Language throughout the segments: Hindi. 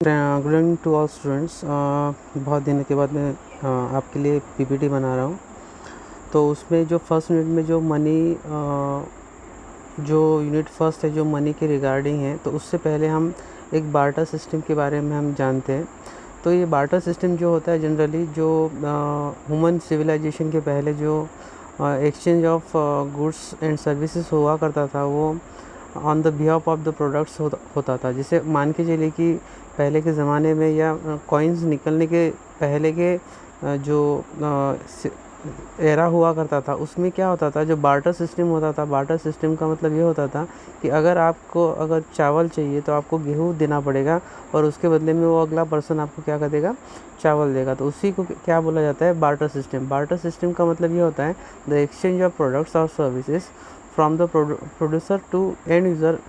Good evening to all students. बहुत दिनों के बाद मैं आपके लिए पीपीटी बना रहा हूँ। तो उसमें जो फर्स्ट यूनिट में जो मनी जो यूनिट फर्स्ट है जो मनी के रिगार्डिंग है, तो उससे पहले हम एक बार्टर सिस्टम के बारे में हम जानते हैं। तो ये बार्टर सिस्टम जो होता है जनरली जो ह्यूमन सिविलाइजेशन के पहले जो exchange of goods and services हुआ करता था, वो on the behalf of the products होता था। जैसे मान के चलिए कि पहले के ज़माने में या कॉइन्स निकलने के पहले के जो एरा हुआ करता था, उसमें क्या होता था, जो बार्टर सिस्टम होता था। बार्टर सिस्टम का मतलब ये होता था कि अगर चावल चाहिए तो आपको गेहूँ देना पड़ेगा और उसके बदले में वो अगला पर्सन आपको क्या कर देगा, चावल देगा। तो उसी को क्या बोला जाता है, बार्टर सिस्टम। बार्टर सिस्टम का मतलब ये होता है द एक्सचेंज ऑफ प्रोडक्ट्स और services from the producer to end user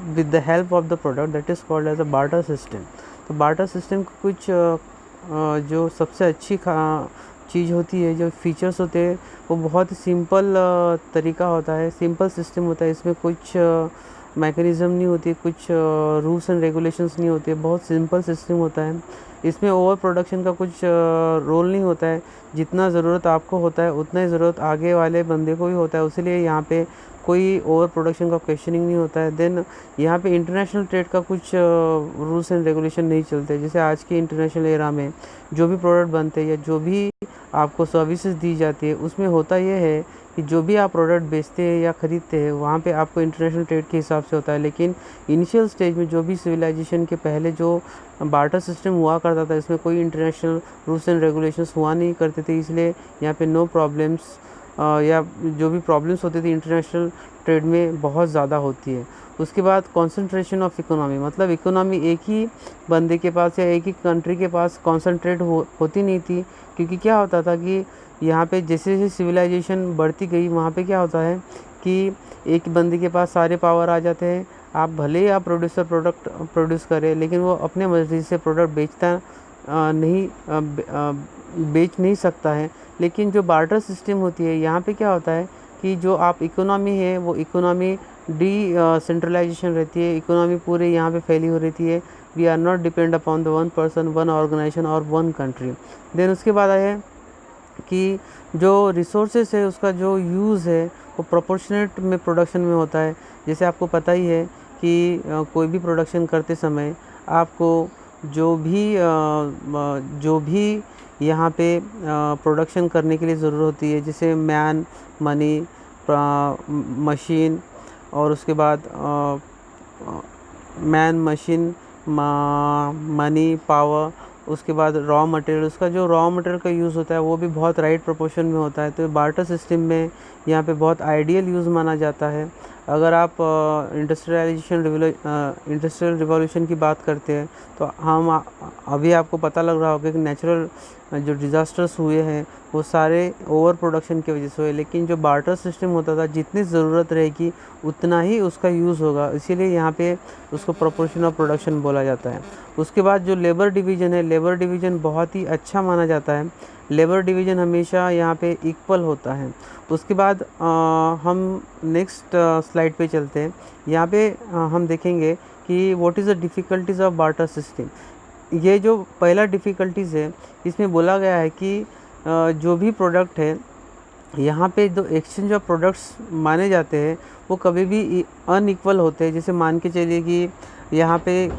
with the help of the product, that is called as a barter system। तो बार्टर सिस्टम का कुछ जो सबसे अच्छी चीज़ होती है, जो फीचर्स होते हैं, वो बहुत ही सिंपल तरीका होता है, सिंपल सिस्टम होता है। इसमें कुछ मैकेनिज़्म नहीं होती, कुछ रूल्स एंड रेगुलेशंस नहीं होते, बहुत सिंपल सिस्टम होता है। इसमें ओवर प्रोडक्शन का कुछ रोल नहीं होता है। जितना ज़रूरत आपको होता है उतना ही ज़रूरत आगे वाले बंदे को भी होता है, इसलिए यहाँ पे कोई ओवर प्रोडक्शन का क्वेश्चनिंग नहीं होता है। देन यहाँ पे इंटरनेशनल ट्रेड का कुछ रूल्स एंड रेगुलेशन नहीं चलते। जैसे आज की इंटरनेशनल एरा में जो भी प्रोडक्ट बनते हैं या जो भी आपको सर्विसेज दी जाती है, उसमें होता ये है कि जो भी आप प्रोडक्ट बेचते हैं या ख़रीदते हैं, वहाँ पे आपको इंटरनेशनल ट्रेड के हिसाब से होता है। लेकिन इनिशियल स्टेज में जो भी सिविलाइजेशन के पहले जो बार्टर सिस्टम हुआ करता था, इसमें कोई इंटरनेशनल रूल्स एंड रेगुलेशंस हुआ नहीं करते थे, इसलिए यहाँ पे नो प्रॉब्लम्स या जो भी प्रॉब्लम्स होती थी इंटरनेशनल ट्रेड में बहुत ज़्यादा होती है। उसके बाद कॉन्सेंट्रेशन ऑफ इकोनॉमी, मतलब इकोनॉमी एक ही बंदे के पास या एक ही कंट्री के पास कॉन्सेंट्रेट होती नहीं थी। क्योंकि क्या होता था कि यहाँ पे जैसे जैसे सिविलाइजेशन बढ़ती गई, वहाँ पे क्या होता है कि एक बंदे के पास सारे पावर आ जाते हैं। आप भले ही आप प्रोडक्ट प्रोड्यूस करें, लेकिन वो अपने मर्जी से प्रोडक्ट बेच नहीं सकता है। लेकिन जो बार्टर सिस्टम होती है, यहाँ पे क्या होता है कि जो आप इकोनॉमी है, वो इकोनॉमी सेंट्रलाइजेशन रहती है। इकोनॉमी पूरे यहाँ पे फैली हो रहती है। We are not depend upon the one person, one organisation और वन कंट्री। देन उसके बाद आया कि जो रिसोर्सेस है, उसका जो यूज़ है वो प्रोपोर्शनेट में प्रोडक्शन में होता है। जैसे आपको पता ही है कि कोई भी प्रोडक्शन करते समय आपको जो भी यहाँ पे प्रोडक्शन करने के लिए ज़रूरत होती है, जैसे मैन, मनी, मशीन, और उसके बाद मैन, मशीन, मनी, पावर, उसके बाद रॉ मटेरियल। उसका जो रॉ मटेरियल का यूज़ होता है वो भी बहुत राइट प्रोपोर्शन में होता है। तो बार्टर सिस्टम में यहाँ पे बहुत आइडियल यूज़ माना जाता है। अगर आप इंडस्ट्रियल रिवॉल्यूशन की बात करते हैं, तो हम अभी आपको पता लग रहा होगा कि नेचुरल जो डिज़ास्टर्स हुए हैं वो सारे ओवर प्रोडक्शन की वजह से हुए। लेकिन जो बार्टर सिस्टम होता था, जितनी ज़रूरत रहेगी उतना ही उसका यूज़ होगा, इसीलिए यहाँ पे उसको प्रोपोर्शन ऑफ प्रोडक्शन बोला जाता है। उसके बाद जो लेबर डिवीज़न है, लेबर डिवीज़न बहुत ही अच्छा माना जाता है। लेबर डिवीज़न हमेशा यहाँ पे इक्वल होता है। उसके बाद हम नेक्स्ट स्लाइड पे चलते हैं। यहाँ पे हम देखेंगे कि what is the difficulties of barter system. ये जो पहला डिफ़िकल्टीज़ है, इसमें बोला गया है कि जो भी प्रोडक्ट है, यहाँ पे जो एक्सचेंज ऑफ प्रोडक्ट्स माने जाते हैं वो कभी भी अनइक्वल होते हैं। जैसे मान के चलिए कि यहाँ पे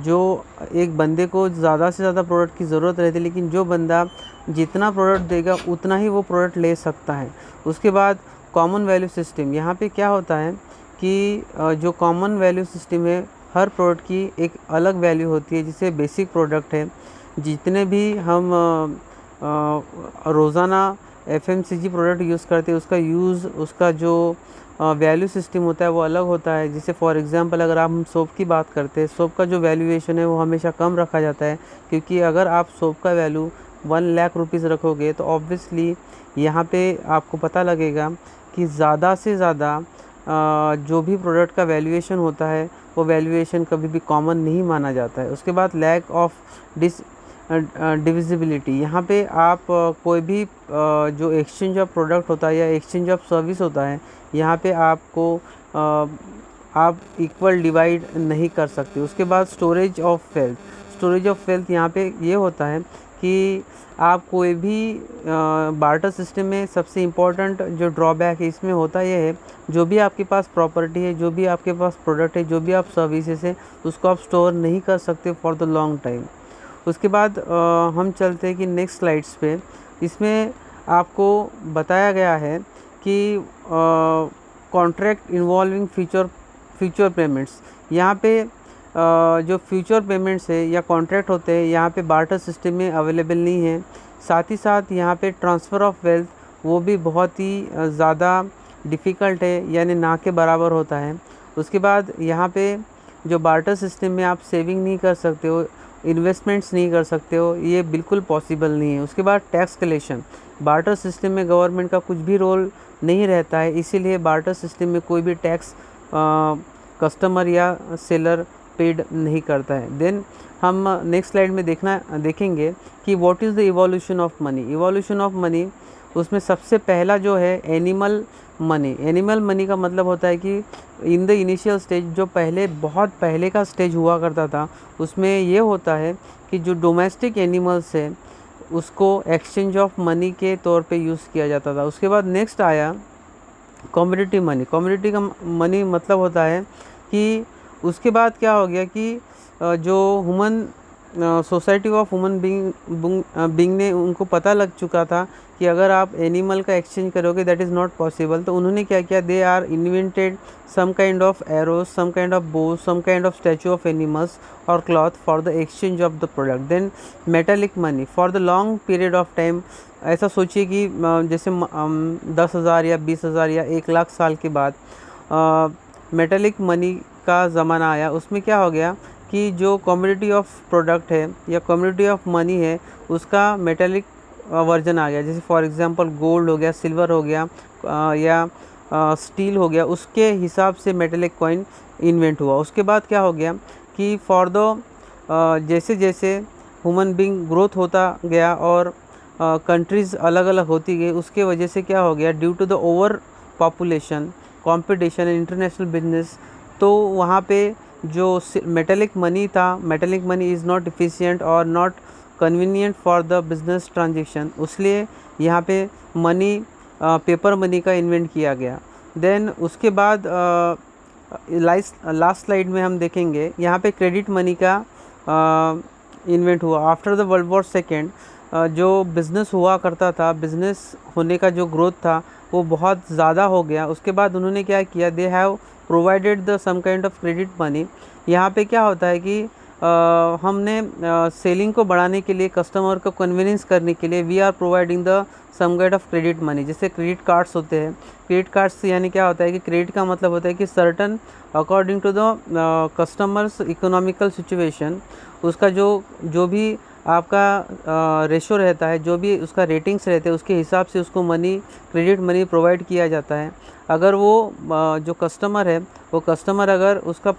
जो एक बंदे को ज़्यादा से ज़्यादा प्रोडक्ट की ज़रूरत रहती है, लेकिन जो बंदा जितना प्रोडक्ट देगा उतना ही वो प्रोडक्ट ले सकता है। उसके बाद कॉमन वैल्यू सिस्टम, यहाँ पे क्या होता है कि जो कॉमन वैल्यू सिस्टम है, हर प्रोडक्ट की एक अलग वैल्यू होती है। जैसे बेसिक प्रोडक्ट है, जितने भी हम रोज़ाना एफएमसीजी प्रोडक्ट यूज़ करते हैं, उसका यूज़, उसका जो वैल्यू सिस्टम होता है वो अलग होता है। जैसे फॉर एग्जांपल अगर हम सोप की बात करते हैं, सोप का जो वैल्यूएशन है वो हमेशा कम रखा जाता है। क्योंकि अगर आप सोप का वैल्यू 1 लाख रुपीज़ रखोगे तो ऑब्वियसली यहाँ पे आपको पता लगेगा कि ज़्यादा से ज़्यादा जो भी प्रोडक्ट का वैल्यूएशन होता है वो वैल्यूएशन कभी भी कॉमन नहीं माना जाता है। उसके बाद लैक ऑफ डिविजिबिलिटी, यहाँ पे आप कोई भी जो एक्सचेंज ऑफ प्रोडक्ट होता है या एक्सचेंज ऑफ सर्विस होता है, यहाँ पे आपको आप इक्वल डिवाइड नहीं कर सकते। उसके बाद storage of wealth, storage of wealth यहाँ पे ये होता है कि आप कोई भी बार्टर सिस्टम में सबसे इम्पोर्टेंट जो ड्रॉबैक है इसमें होता ये है, जो भी आपके पास प्रॉपर्टी है, जो भी आपके पास प्रोडक्ट है, जो भी आप सर्विसेज है, उसको आप स्टोर नहीं कर सकते फॉर द लॉन्ग टाइम। उसके बाद हम चलते हैं कि नेक्स्ट स्लाइड्स पे। इसमें आपको बताया गया है कि कॉन्ट्रैक्ट इन्वॉल्विंग फ्यूचर पेमेंट्स। यहाँ पे जो फ्यूचर पेमेंट्स है या कॉन्ट्रैक्ट होते हैं यहाँ पे बार्टर सिस्टम में अवेलेबल नहीं है। साथ ही साथ यहाँ पे ट्रांसफ़र ऑफ वेल्थ वो भी बहुत ही ज़्यादा डिफ़िकल्ट है, यानी ना के बराबर होता है। उसके बाद यहाँ पे जो बार्टर सिस्टम में आप सेविंग नहीं कर सकते हो, इन्वेस्टमेंट्स नहीं कर सकते हो, ये बिल्कुल पॉसिबल नहीं है। उसके बाद टैक्स कलेक्शन, बार्टर सिस्टम में गवर्नमेंट का कुछ भी रोल नहीं रहता है, इसीलिए बार्टर सिस्टम में कोई भी टैक्स कस्टमर या सेलर पेड नहीं करता है। देन हम नेक्स्ट स्लाइड में देखेंगे कि what is the evolution of money. Evolution of money, उसमें सबसे पहला जो है एनिमल मनी। एनिमल मनी का मतलब होता है कि इन द इनिशियल स्टेज, जो पहले बहुत पहले का स्टेज हुआ करता था, उसमें ये होता है कि जो डोमेस्टिक एनिमल्स है उसको एक्सचेंज ऑफ मनी के तौर पे यूज़ किया जाता था। उसके बाद नेक्स्ट आया कमोडिटी मनी। कमोडिटी का मनी मतलब होता है कि उसके बाद क्या हो गया कि जो human society of human being ने उनको पता लग चुका था कि अगर आप एनिमल का एक्सचेंज करोगे दैट इज़ नॉट पॉसिबल, तो उन्होंने क्या किया, they are invented some kind of arrows, some kind of bows, some kind of statue of animals और cloth for the exchange of the product. Then metallic money for the long period of time. ऐसा सोचिए कि जैसे 10,000 या 20,000 या 1,00,000 साल के बाद मेटालिक मनी का ज़माना आया। उसमें क्या हो गया कि जो कमोडिटी ऑफ प्रोडक्ट है या कमोडिटी ऑफ मनी है उसका मेटालिक वर्जन आ गया। जैसे फॉर एग्जांपल गोल्ड हो गया, सिल्वर हो गया या स्टील हो गया, उसके हिसाब से मेटालिक कॉइन इन्वेंट हुआ। उसके बाद क्या हो गया कि फॉर द जैसे जैसे ह्यूमन बीइंग ग्रोथ होता गया और कंट्रीज़ अलग अलग होती गई, उसके वजह से क्या हो गया, due to the over population, competition and international business, तो वहाँ पे जो मेटालिक मनी था, metallic money is not efficient और not convenient for the business transaction, इसलिए यहाँ पे मनी पेपर मनी का इन्वेंट किया गया। देन उसके बाद लास्ट स्लाइड में हम देखेंगे यहाँ पे क्रेडिट मनी का इन्वेंट हुआ। After the world war second जो बिज़नेस हुआ करता था, बिज़नेस होने का जो ग्रोथ था वो बहुत ज़्यादा हो गया। उसके बाद उन्होंने क्या किया, they have provided the some kind of credit money. यहाँ पे क्या होता है कि हमने सेलिंग को बढ़ाने के लिए, कस्टमर को कन्वीनियंस करने के लिए we are providing the some kind of credit money. जैसे क्रेडिट कार्ड्स होते हैं, क्रेडिट कार्ड्स यानी क्या होता है कि क्रेडिट का मतलब होता है कि certain according to the customers economical situation, उसका जो भी आपका रेशो रहता है, जो भी उसका रेटिंग्स रहते हैं, उसके हिसाब से उसको मनी, क्रेडिट मनी प्रोवाइड किया जाता है। अगर वो जो कस्टमर है, वो कस्टमर अगर उसका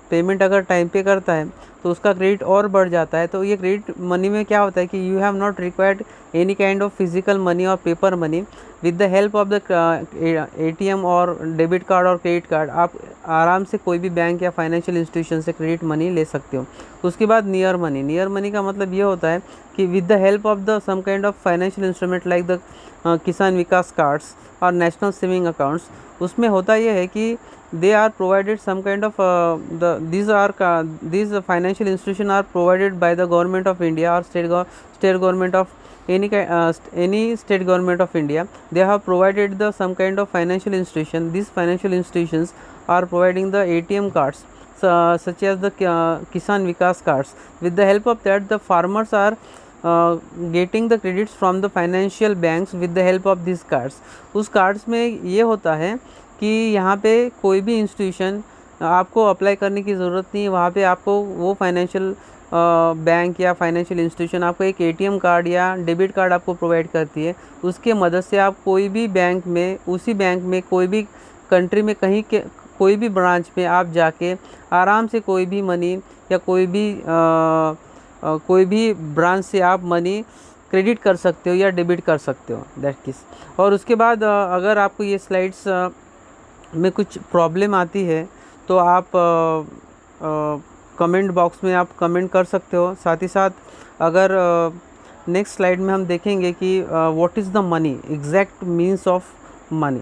पेमेंट अगर टाइम पे करता है तो उसका क्रेडिट और बढ़ जाता है। तो ये क्रेडिट मनी में क्या होता है कि you have not required any kind of physical money और paper money, with the help of the ATM और डेबिट कार्ड और क्रेडिट कार्ड आप आराम से कोई भी बैंक या फाइनेंशियल इंस्टीट्यूशन से क्रेडिट मनी ले सकते हो। उसके बाद नियर मनी, नियर मनी का मतलब ये होता है कि with the help of the some kind of financial instrument like the Kisan Vikas cards और नेशनल सेविंग अकाउंट्स, उसमें होता यह है कि they are provided some kind of these financial institution are provided by the government of India or state government of any state government of India. They have provided the some kind of financial institution. These financial institutions are providing the ATM cards such as the Kisan Vikas cards. With the help of that, the farmers are getting the credits from the financial banks with the help of these cards. उस कार्ड्स में ये होता है कि यहाँ पे कोई भी इंस्टीट्यूशन आपको अप्लाई करने की ज़रूरत नहीं है, वहाँ पे आपको वो फाइनेंशियल बैंक या फाइनेंशियल इंस्टीट्यूशन आपको एक ATM कार्ड या डेबिट कार्ड आपको प्रोवाइड करती है। उसके मदद से आप कोई भी बैंक में, उसी बैंक में कोई भी कंट्री में कहीं के कोई भी ब्रांच में आप जाके आराम से कोई भी मनी या कोई भी ब्रांच से आप मनी क्रेडिट कर सकते हो या डेबिट कर सकते हो, दैट किस। और उसके बाद अगर आपको ये स्लाइड्स में कुछ प्रॉब्लम आती है तो आप कमेंट बॉक्स में आप कमेंट कर सकते हो। साथ ही साथ अगर नेक्स्ट स्लाइड में हम देखेंगे कि what is the money, exact means of money.